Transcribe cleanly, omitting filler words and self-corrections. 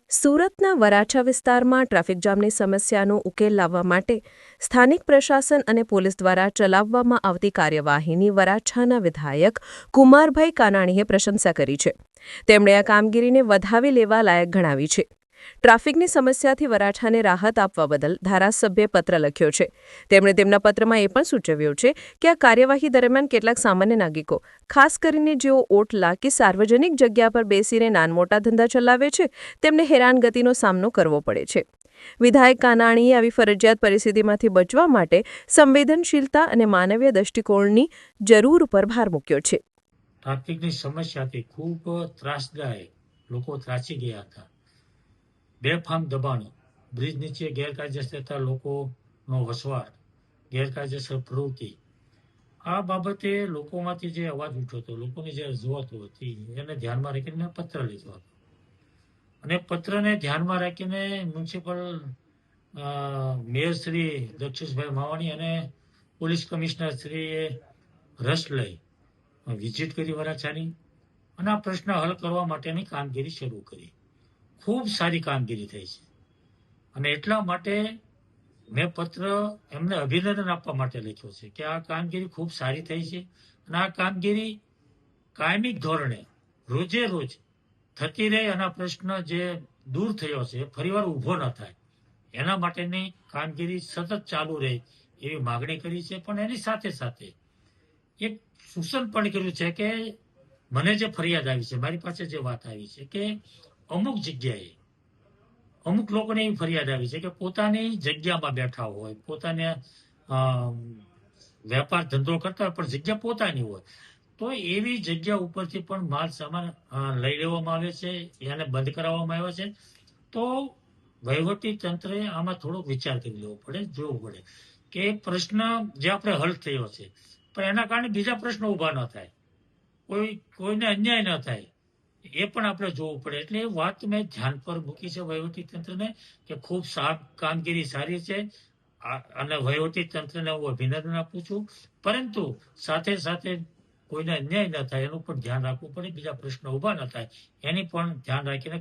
સુરતના વરાછા વિસ્તારમાં ટ્રાફિક જામની સમસ્યાનો ઉકેલ લાવવા માટે સ્થાનિક પ્રશાસન અને પોલીસ દ્વારા ચલાવવામાં આવતી કાર્યવાહીની વરાછાના વિધાયક કુમારભાઈ કાનાણીએ પ્રશંસા કરી છે. તેમણે આ કામગીરીને વધાવી લેવા લાયક ગણાવી છે. ટ્રાફિકની સમસ્યાથી વરાછાને રાહત આપવા બદલ ધારાસભ્યે પત્ર લખ્યો છે. તેમણે તેમના પત્રમાં એ પણ સૂચવ્યું છે કે આ કાર્યવાહી દરમિયાન કેટલાક સામાન્ય નાગરિકો, ખાસ કરીને જેઓ ઓટલા કે સાર્વજનિક જગ્યા પર બેસીને નાનમોટા ધંધા ચલાવે છે, તેમને હેરાનગતિનો સામનો કરવો પડે છે. વિધાયક કાનાણીએ આવી ફરજિયાત પરિસ્થિતિમાંથી બચવા માટે સંવેદનશીલતા અને માનવીય દૃષ્ટિકોણની જરૂર પર ભાર મૂક્યો છે. ટ્રાફિકની સમસ્યાથી ખૂબ ત્રાસદાયક લોકો ત્રાસી ગયા હતા. બેફામ દબાણો, બ્રિજ નીચે ગેરકાયદેસર લોકોનો વસવાટ, ગેરકાયદેસર પ્રવૃત્તિ, આ બાબતે લોકોમાંથી જે અવાજ ઉઠ્યો હતો, લોકોની જે રજૂઆતો હતી, એને ધ્યાનમાં રાખીને મેં પત્ર લીધો હતો. અને પત્રને ધ્યાનમાં રાખીને મ્યુનિસિપલ મેયર શ્રી દક્ષેશભાઈ માવાણી અને પોલીસ કમિશનર શ્રીએ રસ લઈ વિઝિટ કરી વરાછાની અને આ પ્રશ્ન હલ કરવા માટેની કામગીરી શરૂ કરી. ખૂબ સારી કામગીરી થઈ છે અને એટલા માટે મેં પત્ર એમને અભિનંદન આપવા માટે લખ્યો છે કે આ કામગીરી ખૂબ સારી થઈ છે અને આ કામગીરી કાયમિક ધોરણે રોજે રોજ થતી રહે અને પ્રશ્ન જે દૂર થયો છે ફરીવાર ઊભો ન થાય એના માટેની કામગીરી સતત ચાલુ રહે એવી માગણી કરી છે. પણ એની સાથે સાથે એક સૂચન પણ કર્યું છે કે મને જે ફરિયાદ આવી છે, મારી પાસે જે વાત આવી છે કે અમુક જગ્યાએ અમુક લોકોને એવી ફરિયાદ આવી છે કે પોતાની જગ્યામાં બેઠા હોય, પોતાને વેપાર ધંધો કરતા હોય પણ જગ્યા પોતાની હોય, તો એવી જગ્યા ઉપરથી પણ માલ સામાન લઈ લેવામાં આવે છે, એને બંધ કરાવવામાં આવ્યો છે. તો વહીવટી તંત્રએ આમાં થોડો વિચાર કરી લેવો પડે, જોવું પડે કે પ્રશ્ન જે આપણે હલ થયો છે પણ એના કારણે બીજા પ્રશ્નો ઊભા ન થાય, કોઈને અન્યાય ન થાય, એ પણ આપણે જોવું પડે. એટલે એ વાત મેં ધ્યાન પર મૂકી છે વહીવટી તંત્રને કે ખૂબ કામગીરી સારી છે અને વહીવટી તંત્રને હું અભિનંદન આપું છું. પરંતુ સાથે સાથે કોઈને અન્યાય ન થાય એનું પણ ધ્યાન રાખવું પડે, બીજા પ્રશ્નો ઊભા ન થાય એની પણ ધ્યાન રાખીને